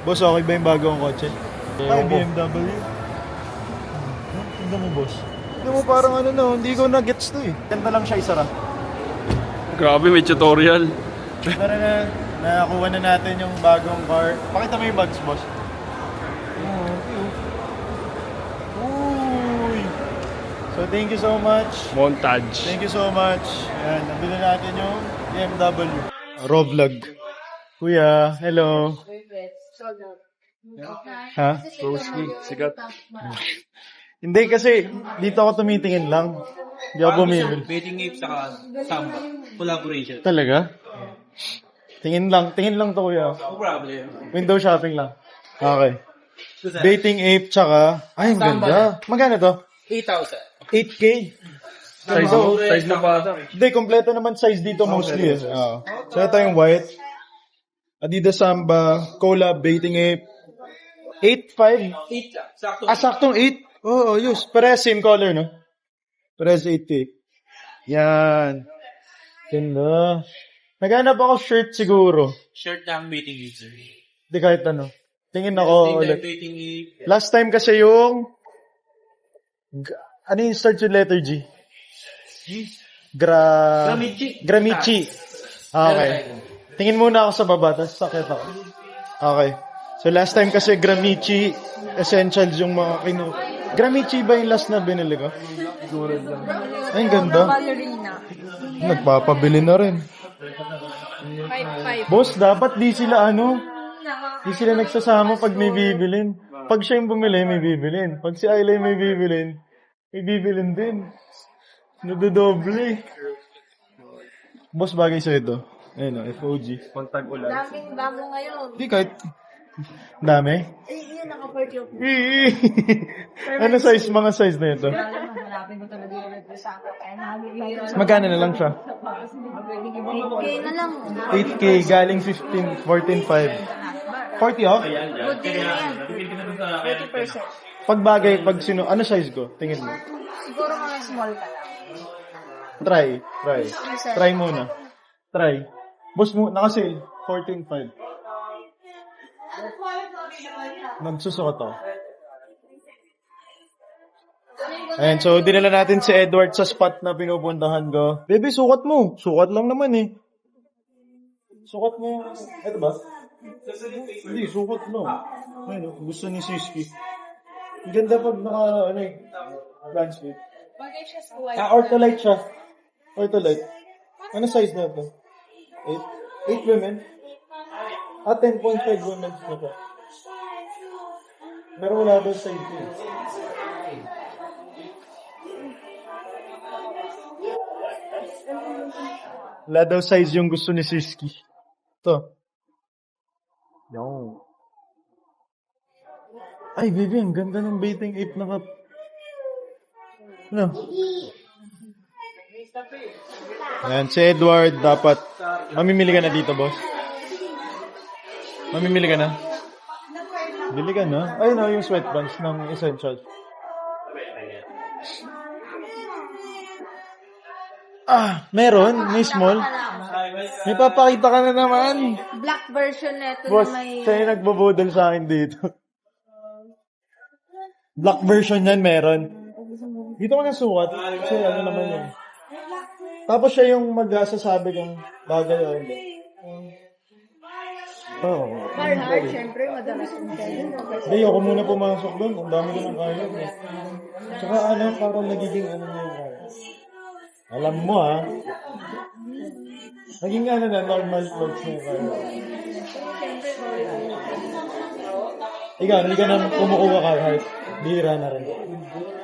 Boss, okay ba yung bagong kotse? Ay, BMW. Tingnan mo, boss. Tingnan mo, parang ano na, hindi ko na-gets to eh. Ganda lang siya isara. Grabe, may tutorial. Tara na, nakakuha na natin yung bagong car. Pakita mo yung bags, boss. Uy! So, thank you so much. Montage. Thank you so much. Ayan, nabili natin yung BMW. Vlog. Kuya, hello. Ha? Sigat. Hindi kasi dito ako tumitingin lang. Hindi ako bumibili. Betting Ape saka Samba. Collaboration. Talaga? Tingin lang to kuya. No problem. Window shopping lang. Okay. Baiting Ape tsaka, ay ang ganda. Magkano to? 8,000. 8K. Size na bata. Hindi, kompleto naman size dito mostly. So ito yung white. Adidas Samba, Collab, Baiting Ape. 8.5. 8 lang. Sakto. Saktong 8. Oo, ayos. Parehas same color, no? Parehas 8K. Yan. Ganda. Naghanap ako shirt siguro. Shirt ng Betting Ape, sir. Hindi kahit ano. Tingin ako ulit. Betting Ape. Last time kasi yung... ano yung start with letter G? Gramici. Gramici. Okay. Tingin muna ako sa baba, tapos sakit ako. Okay. So last time kasi Gramici Essentials yung mga Gramici ba yung last na binili ko? Ay, ang ganda. Ballerina. Nagpapabili na rin. 5-5. Boss, dapat di sila di sila nagsasama pag may bibilin. Pag siya yung bumili, may bibilin. Pag si Ailey may bibilin, may bibilin din. Nadodoble. Boss, bagay sa ito. Ayun o, FOG. Daming damo ngayon. Di kahit... Dami? Yun, naka-40 of Ano size, mga size na ito? Hanapin ko talaga yung nag-usap. Kaya nakabibiro. Magkano na lang siya? 8K na lang. 8K, galing 15, 14.5. 40 off? Good deal na yan. 40%. Pag bagay, ano size ko? Tingin mo. Siguro mga small ka lang. Try muna. Try. Boss mo, naka-sale. 14.5. Nagsusuot ako. Ayan, so dinala natin si Edward sa spot na pinupuntahan ko. Baby, sukat mo. Sukat lang naman eh. Sukat mo. Ito ba? Hindi, sukat mo. Ayun, gusto ni Siski. Ang ganda pag landscape. Bagay siya sa white. Ortholite siya. Ortholite. Ano size na ito? 8? 8 women? 10.5 women na ito. Pero wala daw size yun. Wala daw size yung gusto ni Siski. Ito. Yung. Ay, baby, ang ganda ng Baiting Ape na ano? Ayan, si Edward, dapat mamimili ka na dito, boss. Mamimili ka na? Bili ka na? Ayun na, yung sweatpants ng Essentials. Meron? May small? May papakita ka na naman. Black version neto Boss, na may... siya yung nagbabodal sa akin dito. Black version yan, meron. Dito ko na sukat. Kasi ano naman yun. Tapos siya yung magsasabi kung bagay o hindi. Carhartt, syempre, madalas yung ganyan. Hindi, ako muna pumasok doon. Ang dami ko ng kaya. Tsaka parang nagiging na yung kaya. Alam mo naging na, normal clothes na yung kaya. Ikaw, hindi ka na kumukuha Carhartt. Bihira na rin.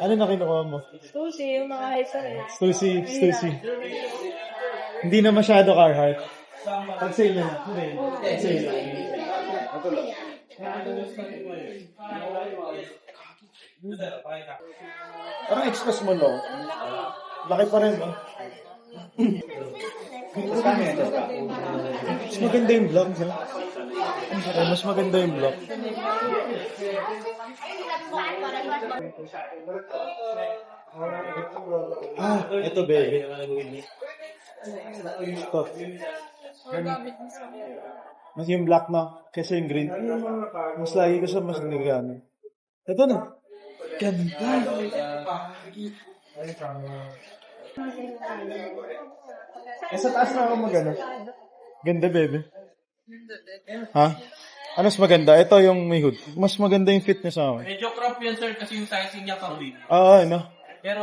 Ano na kinukuha mo? Stussy, yung mga high size. Stussy. Hindi na masyado Carhartt. Pag-sale na. Pag-sale na. Parang express mo lang. Laki pa rin, no? Mas maganda yung vlog, ha? Mas maganda yung vlog. Ito, baby. Stop. Mas yung black na, kasi yung green. Mas lagi ko siya mas nagano. Ito na. Ganda. Sa taas na ako magano. Ganda, bebe. Ha? Ano mas maganda? Ito yung may hood. Mas maganda yung fit niya sa akin. Medyo crop yan, sir, kasi yung sizing niya kawin. Ano? Pero,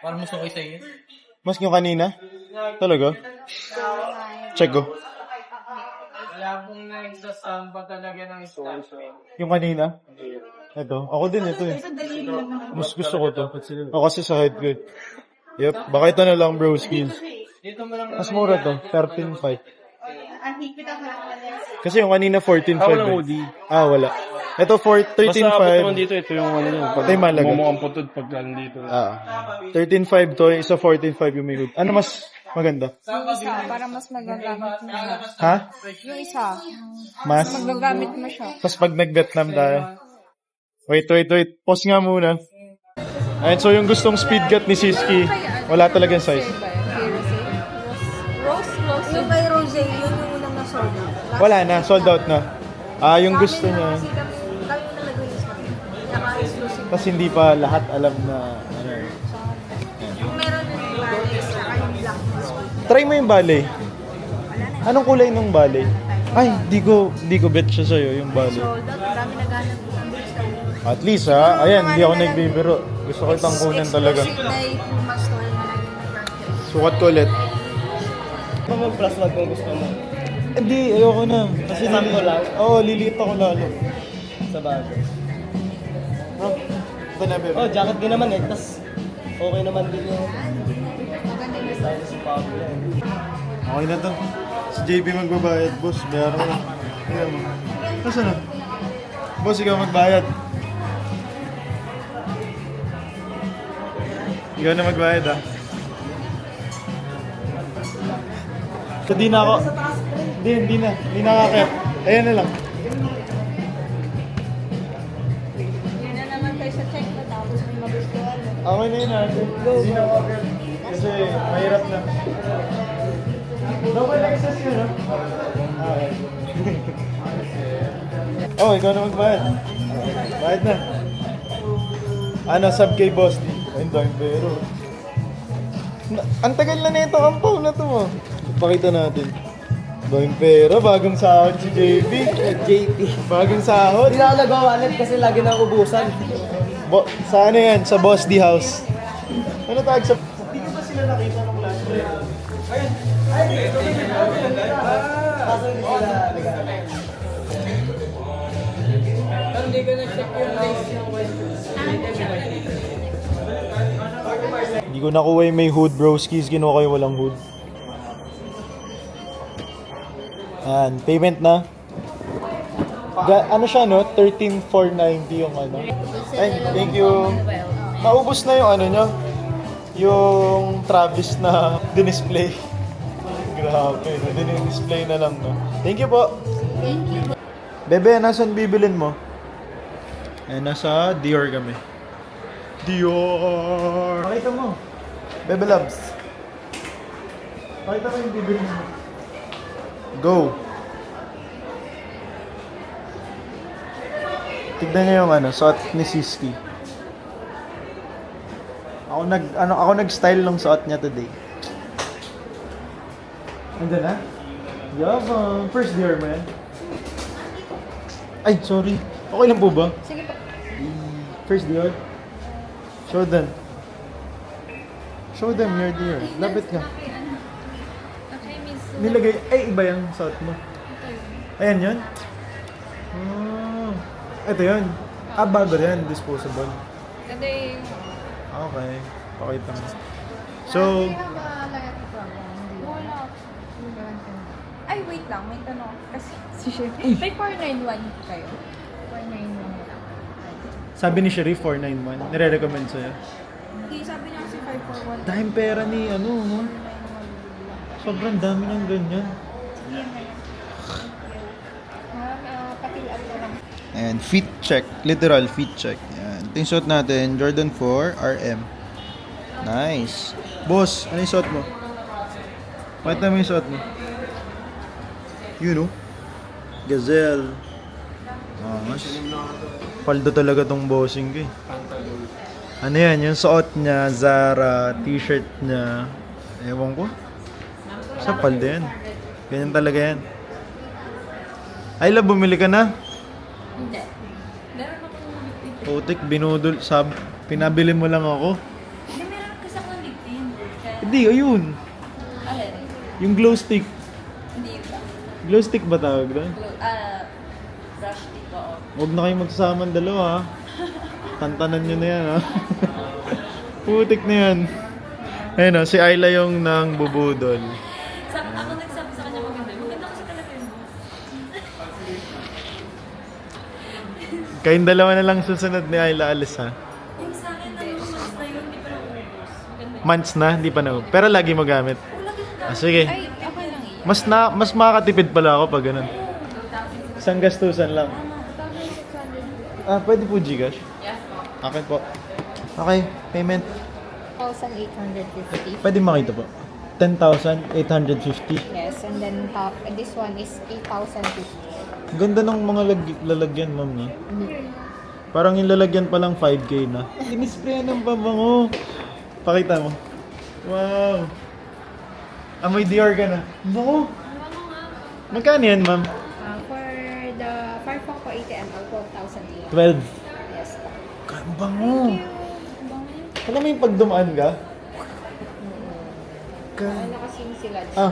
parang mas okay sa'yo. Mas yung kanina? Talaga? Check go. Wala pong nagsasam pa talaga ng stock. Yung kanina? Ito. Ako din ito eh. Mas gusto ko to. Ako kasi sa head ko eh. Yep. Baka ito na lang bro skills. Dito mo lang Mas mura to. 13.5. Kasi yung kanina 14.5 walang eh. hoodie. Wala. Ito Basta abot naman 13.5. dito, ito yung ano yun. Pag Ito yung malaga. mumukhang putod pag nandito. 13.5 to. Isa 14.5 yung may hood. Ano mas maganda? Yung isa, para mas magagamit mo siya. Ha? Yung isa, Mas? magagamit mo siya. Tapos pag nag-Vietnam tayo. Wait. Pause nga muna. Ayun, so yung gustong speed cut ni Siski, wala talagang size. Rose? Yung kay Rose, yun yung unang na-sold out. Wala na, sold out na. Yung gusto niya. Kasi kami na nag-release kami. Naka-exclusive. Kasi hindi pa lahat alam na ano. Yung meron yung ballet, saka yung black biscuit. Try mo yung ballet. Anong kulay nung ballet? Ay, di ko bet siya sa'yo, yung ballet. Sold out. Marami naghanap ng books. At least ha, ayan, hindi ako nagbibiro. Gusto ko itang kunan talaga. Exclusive na yung Puma store na lang yung nag-franchise. Sukat ko ulit. Plus wag kung gusto mo. Hindi, ayoko na. Kasi Sample lang? Oo, liliit ako lalo. Sa bagay. Bro, ito na, bebe. Oh, jacket din naman eh. Tas, okay naman din yung Maganda yung style sa Pablo. Okay na to. Si JB magbabayad, boss. Bayaran ko na. Ayan mo. Nasaan na? Boss, ikaw magbayad. Ikaw na magbayad, ah. So, di na ako. Hindi na. Hindi nakakit. Ayan na lang. Yun na naman tayo sa check na tapos may magustuhan. Okay na yun, ah. Hindi na ako agad. Kasi mahirap na. Okay lang isa siya, no? Okay. Oh, ikaw na magbayad. Bayad na. Ano, sub kay boss. Ayun, dahil pero. Ang tagal na nito, ang pao na to, oh. Pakita natin. Dahil pero, bagong sahod si JB. JP. Bagong sahod. Hindi na ako nag-wallet kasi lagi na ubusan. Sa ano yan? Sa Boss D House. Ano tawag sa... Hindi ko ba sila nakita nung last year? Hindi ko na-check yung lace ng Hindi ko nakuha yung may hood, broskies. Kinuha ko yung walang hood. Ayan, payment na. Ano siya, no? 13,490 yung ano. Ay, thank you. Naubos na yung ano nyo. Yung Travis na dinisplay. Grabe, no? Dinisplay na lang, no? Thank you po. Bebe, nasan bibilin mo? Nasa Dior kami. Dior! Pakita mo. Bebe Loves. Pakita mo yung bibilin mo. Go! Tignan niyo yung ano, suot ni Siski. Ako nag-style ng suot niya today. Andiyan na? Yabang. First Dior mo yan? Ay, sorry. Okay lang po ba? Sige po. First Dior? Show them. Show them your Dior. Lapit ka. Okay, miss. Nilagay, ay iba yung suot mo. Ayan yun? Ito yun. Bago yan. Disposable. Kasi, Okay. Pakita mo. So, wala. Ay, wait lang. May tanong. Kasi, may 491 kayo. 491 lang. sabi ni Sherry 491. Nire-recommend sa'yo. Hindi, sabi niya kasi 541. Dahil pera ni ano, no? Sobrang dami niyang ganyan. Patilaan ko lang. And fit check. Literal fit check. Yan. Ito yung suot natin. Jordan 4 RM. Nice. Boss, ano yung suot mo? Pakita mo yung suot mo. Yun oh. Gazelle. Angas. Paldo talaga tong bossing ko eh. Ano yan? Yung suot niya, Zara, t-shirt niya. Ewan ko. Sa paldo yan. Ganyan talaga yan. Ayla, bumili ka na? Hindi. Meron akong lipstick. Putik, binudol. Pinabili mo lang ako. Hindi, meron kasi akong lipstick. Kaya, Hindi, ayun. alin? Yung glow stick. Hindi ba? Glow stick ba tawag doon? Brush stick ko. Huwag na kayong magsasama ang dalawa ha. Tantanan nyo na yan ha. Putik na yan. Ayun o, si Ayla yung nang bubudol. Ako nagsabi sa kanya maganda. Maganda kasi talaga yun. Kayong dalawa na lang susunod ni Ayla alis ha. Yung sa akin, months na yun, hindi pa naubos. Maganda yun. Months na, hindi pa na. Pero lagi mo gamit. Lagi ko Ah, sige. Ay, okay lang iyan. Mas makakatipid pala ako pag ganun. Isang gastusan lang. Ah, pwede po Gcash? Yes. Okay po. Okay, payment. 1,850. Pwede makita po. 10,850. Yes, and then this one is 8,050. Ganda ng mga lalagyan, ma'am, no? Parang yung lalagyan pa lang 5K na. Inisprayan ng pabango. Pakita mo. Wow. Amoy Dior ka na. No. Magkano yan, ma'am? For the Firefox po 80 ml, 12,000 12. Yes po. Ang bango. Alam mo yung pag dumaan ka? Ano kasi sila? Ah.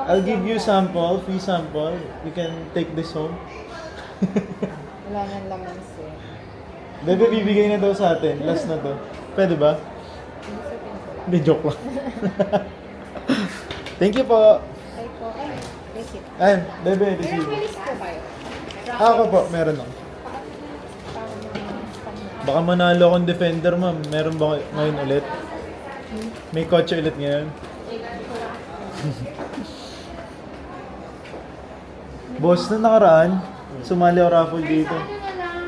I'll give you sample, free sample. You can take this home. Wala nang laman siya. Bebe, bibigay na daw sa atin. Last na to. Pwede ba? Hindi, joke lang. Thank you po. Ay po, ay, receipt. Ayun, bebe, May receive. release po kayo. Ako po, meron ako. Baka manalo akong defender, ma'am. Meron ba ngayon ulit? May kotse ulit ngayon? Boss, na nakaraan, sumali ako raffle dito.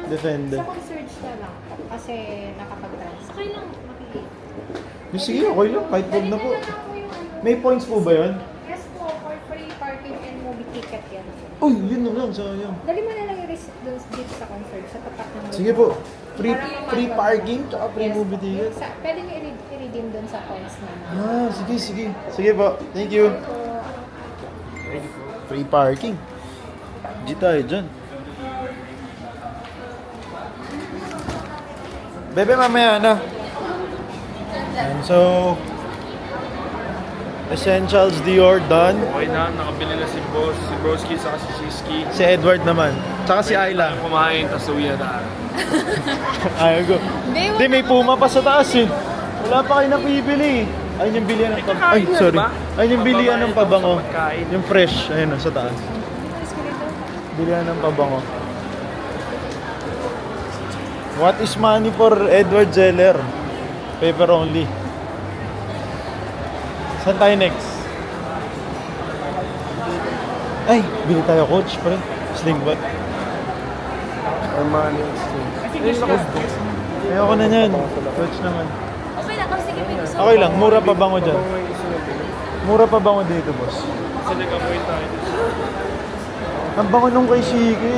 Defender. Sa search na lang po. Kasi nakapag-transfer. Okay lang, makikita. Sige, okay lang. Kahit wag na po. May points po ba yun? Yes po, for free parking and movie ticket yan. Uy, yun na lang. Sayang. Dali mo na lang yung receipt doon dito sa concert, sa tapat ng Sige po. Free parking, tsaka free movie ticket. Pwede nyo i-redeem doon sa points namin. Ah, sige, sige. Sige po. Thank you. So, Free parking. Di tayo dyan. Bebe, mamaya na. And so, Essentials Dior done. Okay na, nakabili na si Boss, si Broski, saka si Siski. Si Edward naman. Tsaka si Ayla. Kumain, tas uwi na tayo. Ayaw ko. Hindi, may puma pa sa taas eh. Wala pa kayo napibili. Ayun yung bilihan ng pabango. Ay, sorry. Ayun yung bilihan ng pabango. Yung fresh. Ayun sa taas. Bilihan ng pabango. What is money for Edward Zeller? Paper only. Saan tayo next? Ay, bili tayo coach, pre. Slingbot. Armani. Ayoko na yan. Coach naman. Okay lang, kasi sige, pwede sa... Okay lang, mura pa bango dyan. Mura pa bango dito, boss. Kasi nag-amoy tayo. Ang bango nung kay Shiki.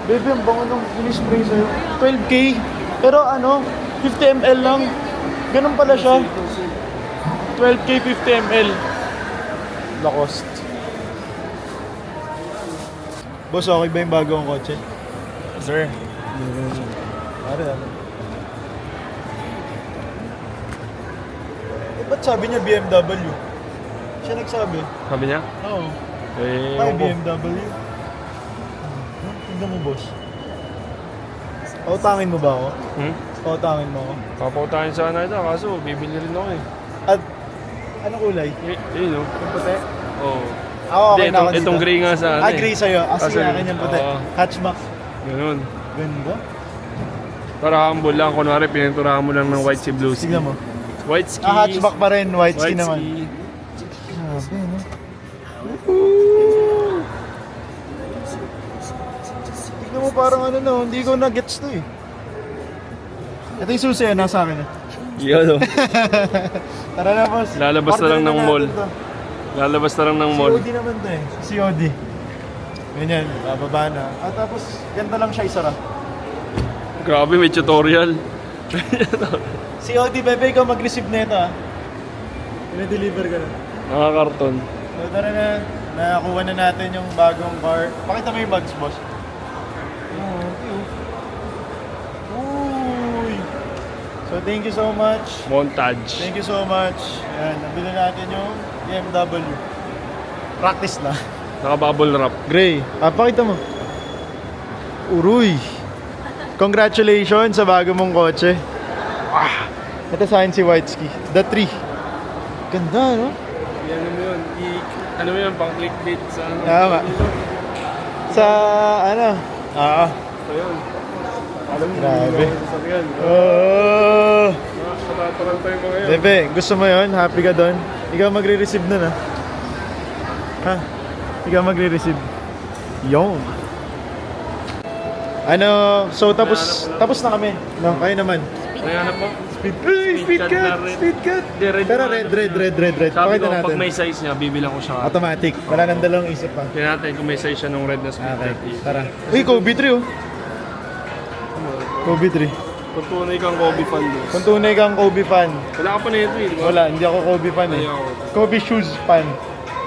Baby, ang bango nung in-spray sa'yo. 12K. Pero ano, 50 ml lang. Ganun pala siya. 12K, 50 ml. Lacoste. Boss, okay ba yung bagong kotse? Sir. Pare, ano? Eh, ba't sabi niya BMW? Siya nagsabi. Sabi niya? Oo. Eh, Ay, ewan ko. BMW. Tignan mo, boss. Pautangin mo ba ako? Pautangin mo ako? Papautahin sana ito, kaso bibili rin ako eh. At, anong kulay? Yun o. Yung puti? Oo. Ako, okay Hindi, na ako dito. itong gray nga sa ano Ah, eh. gray sa'yo. Ah, sige, Kasi- akin yung puti. Oo. Hatchback. Ganun. Ganda. Para humble lang, kunwari pininturahan mo lang ng white si blue ski. Tignan mo. White ski. Ah, hatchback pa rin. White ski White naman. ski. Grabe, no? Tignan mo parang ano no, hindi ko na-gets to eh. Ito yung susi, nasa akin eh. Yun o. Tara na, boss. Lalabas na lang Orderin ng natin mall. to. Lalabas na lang ng Si mall. OD naman to eh. Si OD. Ganyan, bababa na. At tapos, ganito lang siya isara. Grabe, may tutorial. Si OD, bebe, ikaw mag-receive na ito ah. Pina-deliver ka na. Nakakarton. So tara na, nakakuha na natin yung bagong car. Pakita mo yung bags, boss. Uy! So thank you so much. Montage. Thank you so much. Ayan, nabili natin yung BMW. Practice na. Naka-bubble wrap. Gray, pakita mo. Uruy! Congratulations sa bago mong kotse. Ah! Ito sa akin si Whiteski. The 3. Ganda, no? Ano mo yun? Ano mo yun? Pang clickbait sa ano? Tama. Sa ano? So yun. Alam mo, Grabe. sasakyan. Oh! Nakakataran tayo mga yun. Bebe, gusto mo yun? Happy ka doon? Ikaw magre-receive na. Ha? Ikaw magre-receive. Yon. Ano, so tapos na kami. No, kayo naman. May hanap po? Speed cut! Speed cut! Pero red. Sabi Pakita ko, natin. pag may size niya, bibilang ko siya. Automatic. Wala nang dalawang isip pa. Tingnan natin kung may size siya nung red na speed Okay, 30. tara. Uy, Kobe 3 oh. Kobe 3. Kung tunay kang Kobe fan boss. Kung tunay kang Kobe fan. Wala ka pa na ito eh, di ba? Wala, hindi ako Kobe fan eh. Ayaw. Kobe shoes fan.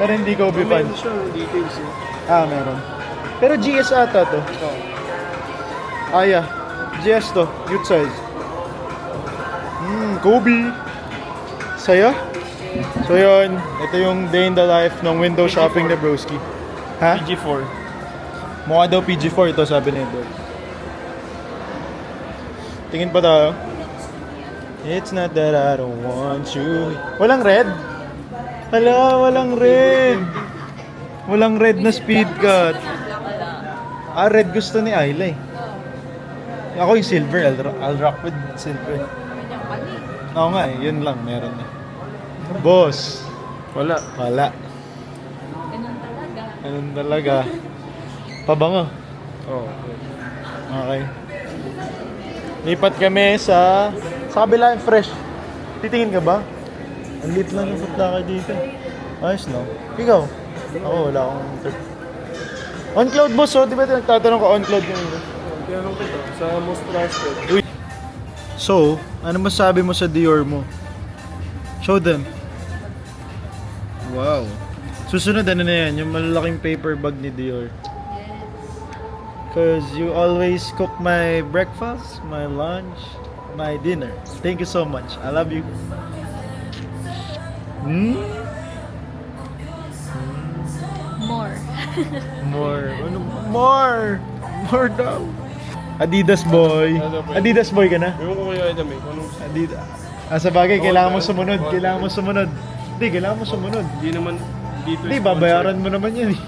Pero hindi Kobe fan. Meron siya, details eh. Meron. Pero GS ata to. Yeah. GS to. Youth size. Kobe. Saya. So yun, ito yung day in the life ng window shopping ni Broski. Ha? PG4. Mukha daw PG4 ito, sabi ni Edward. Tingin pa tayo. It's not that I don't want you. Walang red? Hala, walang red. Walang red na speed cut. Red gusto ni Ayla eh. Ako yung silver, I'll rock with silver. Oo nga eh, yun lang, meron na. Boss, Wala. wala. Ganun talaga. Pabango. Oh. Okay. Lipat kami sa kabila yung fresh. Titingin ka ba? Ang lit lang yung footlocker dito. Ayos no? Ikaw? Ako wala akong trip. On cloud boss, oh, di ba nagtatanong ka on cloud yung Tinanong kita sa most trusted. So, ano masabi mo sa Dior mo? Show them. Wow. Susunod ano na yan, yung malalaking paper bag ni Dior. Cause you always cook my breakfast, my lunch, my dinner. Thank you so much. I love you. More. More. Ano? More! More daw. Adidas boy. Adidas boy ka na? Ewan ko kaya ito may kung anong Adidas. Sa bagay, kailangan mo sumunod. Kailangan mo sumunod. Hindi, kailangan mo sumunod. hindi naman dito. Hindi, babayaran mo naman yan eh.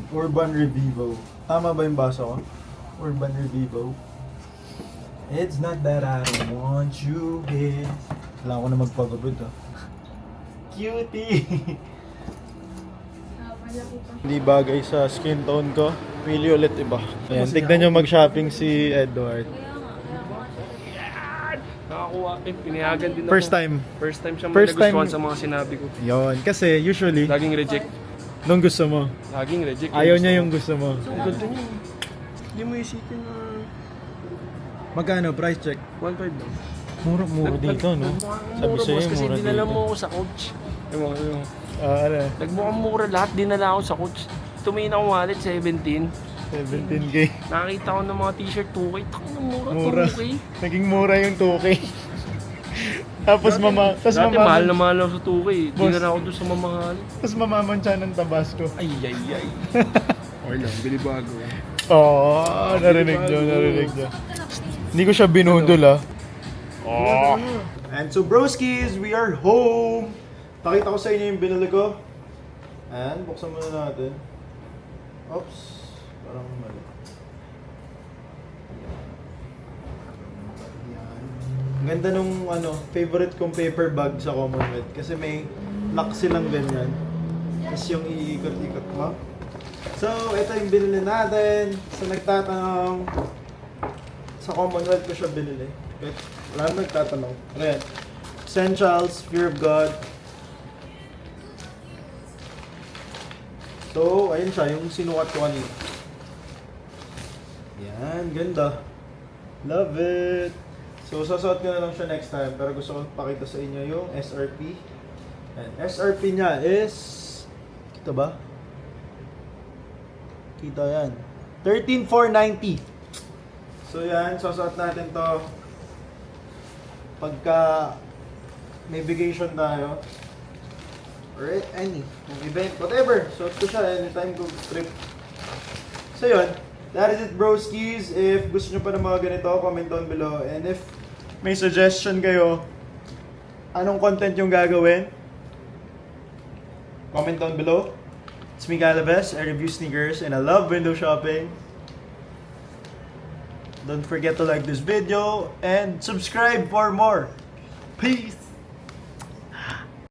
Urban Revivo. Tama ba yung basa ko? Urban Revivo. It's not that I don't want you here. Kailangan ko na magpagupit ah. Cutie! Hindi bagay sa skin tone ko. Pili ulit iba. Ayan, tignan nyo mag-shopping si Edward. Nakakuha. Pinayagan din ako. First time. First time siya may First time- nagustuhan sa mga sinabi ko. Yon, kasi usually, Laging reject. nung gusto mo, Laging reject. ayaw niya yung gusto mo. Ang ganda niya. Hindi mo isipin na Magkano? Price check? 1.5 lang. Mura dito, no? Sabi sa'yo, kasi mura dinala dito. mo ako sa coach. Yung Ano? nagmukhang mura lahat, dinala ako sa coach. Tumingin ako wallet, 17. 17k. Nakakita ko ng mga t-shirt, 2K. Takang mura, Mura. 2K. Naging mura yung 2k. Tapos Dati mahal na mahal ako sa 2K. Boss. Dinala ako doon sa mamahal. Tapos mamamansya ng Tabasco. Ay. Okay lang, bili-bago. Oo, narinig nyo. Hindi ko siya binudol ah. Oh. And so broskies, we are home! Pakita ko sa inyo yung binili ko. And buksan muna natin. Oops, parang mali. Yan. Ang ganda nung favorite kong paper bag sa Commonwealth. Kasi may lock silang ganyan. Tapos yung iikot-ikot mo. So, ito yung binili natin. So, nagtatanong, sa Commonwealth ko siya binili. Okay? Wala nang nagtatanong. Ayan. Essentials, Fear of God. So, ayun siya, yung sinukat ko kanina. Yan, ganda. Love it! So, sasuot ko na lang siya next time. Pero gusto ko pakita sa inyo yung SRP. And SRP niya is... Kita ba? Kita yan. 13,490. So, yan. Sasuot natin to pagka may vacation tayo. Or any. Yung event. Whatever. Suot ko siya anytime ko trip. So, yun. That is it, broskies. If gusto nyo pa ng mga ganito, comment down below. And if may suggestion kayo, anong content yung gagawin, comment down below. It's me, Galvez. I review sneakers and I love window shopping. Don't forget to like this video and subscribe for more. Peace!